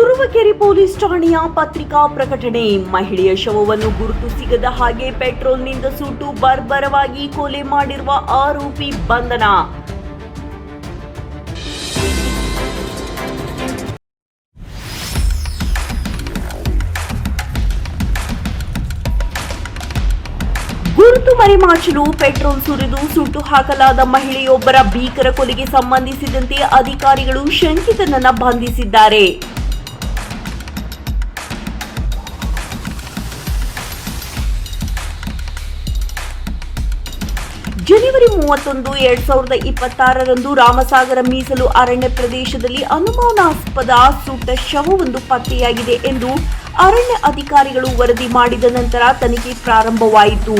Turuvekere police ಠಾಣೆಯ ಪತ್ರಿಕಾ ಪ್ರಕಟಣೆ. ಮಹಿಳೆಯ ಶವವನ್ನು ಗುರುತು ಸಿಗದ ಹಾಗೆ ಪೆಟ್ರೋಲ್ನಿಂದ ಸುಟ್ಟು ಬರ್ಬರವಾಗಿ ಕೊಲೆ ಮಾಡಿರುವ ಆರೋಪಿ ಬಂಧನ. ಗುರುತು ಮರೆಮಾಚಲು ಪೆಟ್ರೋಲ್ ಸುರಿದು ಸುಟ್ಟು ಹಾಕಲಾದ ಮಹಿಳೆಯೊಬ್ಬರ ಭೀಕರ ಕೊಲೆಗೆ ಸಂಬಂಧಿಸಿದಂತೆ ಅಧಿಕಾರಿಗಳು ಶಂಕಿತನನ್ನ ಬಂಧಿಸಿದ್ದಾರೆ. ಜನವರಿ 31, 2026ರಂದು ರಾಮಸಾಗರ ಮೀಸಲು ಅರಣ್ಯ ಪ್ರದೇಶದಲ್ಲಿ ಅನುಮಾನಾಸ್ಪದ ಸುಟ್ಟ ಶವವೊಂದು ಪತ್ತೆಯಾಗಿದೆ ಎಂದು ಅರಣ್ಯ ಅಧಿಕಾರಿಗಳು ವರದಿ ಮಾಡಿದ ನಂತರ ತನಿಖೆ ಪ್ರಾರಂಭವಾಯಿತು.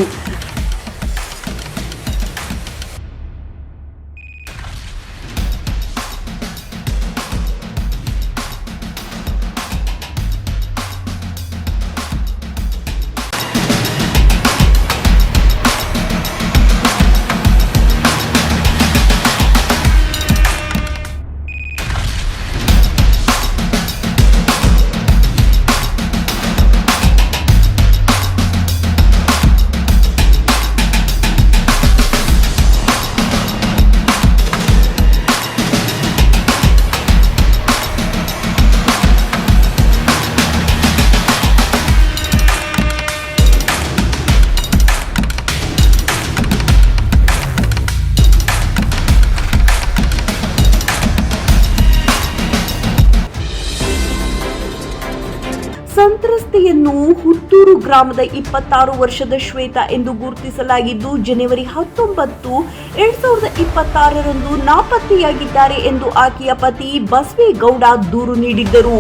ಸಂತ್ರಸ್ತೆಯನ್ನು ಹುತ್ತೂರು ಗ್ರಾಮದ 26 ವರ್ಷದ ಶ್ವೇತಾ ಎಂದು ಗುರುತಿಸಲಾಗಿದ್ದು, ಜನವರಿ 19, 2026ರಂದು ನಾಪತ್ತೆಯಾಗಿದ್ದಾರೆ ಎಂದು ಆಕೆಯ ಪತಿ ಬಸವೇಗೌಡ ದೂರು ನೀಡಿದ್ದರು.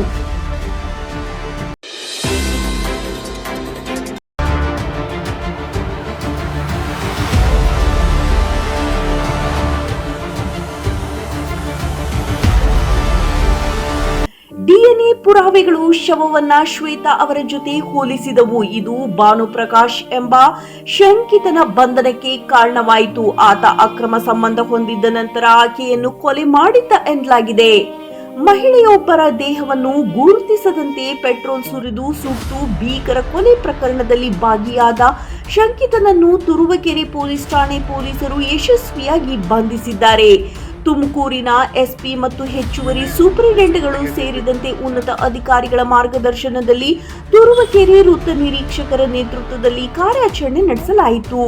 ಡಿಎನ್ಎ ಪುರಾವೆಗಳು ಶವವನ್ನ ಶ್ವೇತಾ ಅವರ ಜೊತೆ ಹೋಲಿಸಿದವು. ಇದು ಭಾನುಪ್ರಕಾಶ್ ಎಂಬ ಶಂಕಿತನ ಬಂಧನಕ್ಕೆ ಕಾರಣವಾಯಿತು. ಆತ ಅಕ್ರಮ ಸಂಬಂಧ ಹೊಂದಿದ್ದ ನಂತರ ಆಕೆಯನ್ನು ಕೊಲೆ ಮಾಡಿದ್ದ ಎನ್ನಲಾಗಿದೆ. ಮಹಿಳೆಯೊಬ್ಬರ ದೇಹವನ್ನು ಗುರುತಿಸದಂತೆ ಪೆಟ್ರೋಲ್ ಸುರಿದು ಸುಟ್ಟು ಭೀಕರ ಕೊಲೆ ಪ್ರಕರಣದಲ್ಲಿ ಭಾಗಿಯಾದ ಶಂಕಿತನನ್ನು ತುರುವೇಕೆರೆ ಪೊಲೀಸ್ ಠಾಣೆ ಪೊಲೀಸರು ಯಶಸ್ವಿಯಾಗಿ ಬಂಧಿಸಿದ್ದಾರೆ. ತುಮಕೂರಿನ ಎಸ್ಪಿ ಮತ್ತು ಹೆಚ್ಚುವರಿ ಸೂಪರಿಂಟೆಂಡೆಂಟ್ಗಳು ಸೇರಿದಂತೆ ಉನ್ನತ ಅಧಿಕಾರಿಗಳ ಮಾರ್ಗದರ್ಶನದಲ್ಲಿ ತುರುವೇಕೆರೆ ವೃತ್ತ ನಿರೀಕ್ಷಕರ ನೇತೃತ್ವದಲ್ಲಿ ಕಾರ್ಯಾಚರಣೆ ನಡೆಸಲಾಯಿತು.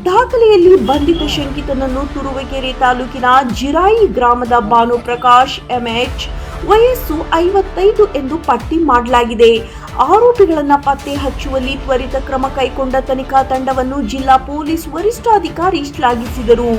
ದಾಖಲೆಯಲ್ಲಿ ಬಂಧಿತ ಶಂಕಿತನನ್ನು ತುರುವೇಕೆರೆ ತಾಲೂಕಿನ ಜಿರಾಯಿ ಗ್ರಾಮದ ಭಾನುಪ್ರಕಾಶ್ ಎಂಎಚ್ ವಯಸ್ಸು 55 ಎಂದು ಪಟ್ಟಿ ಮಾಡಲಾಗಿದೆ. ಆರೋಪಿಗಳನ್ನು ಪತ್ತೆ ಹಚ್ಚುವಲ್ಲಿ ತ್ವರಿತ ಕ್ರಮ ಕೈಗೊಂಡ ತನಿಖಾ ತಂಡವನ್ನು ಜಿಲ್ಲಾ ಪೊಲೀಸ್ ವರಿಷ್ಠಾಧಿಕಾರಿ ಶ್ಲಾಘಿಸಿದರು.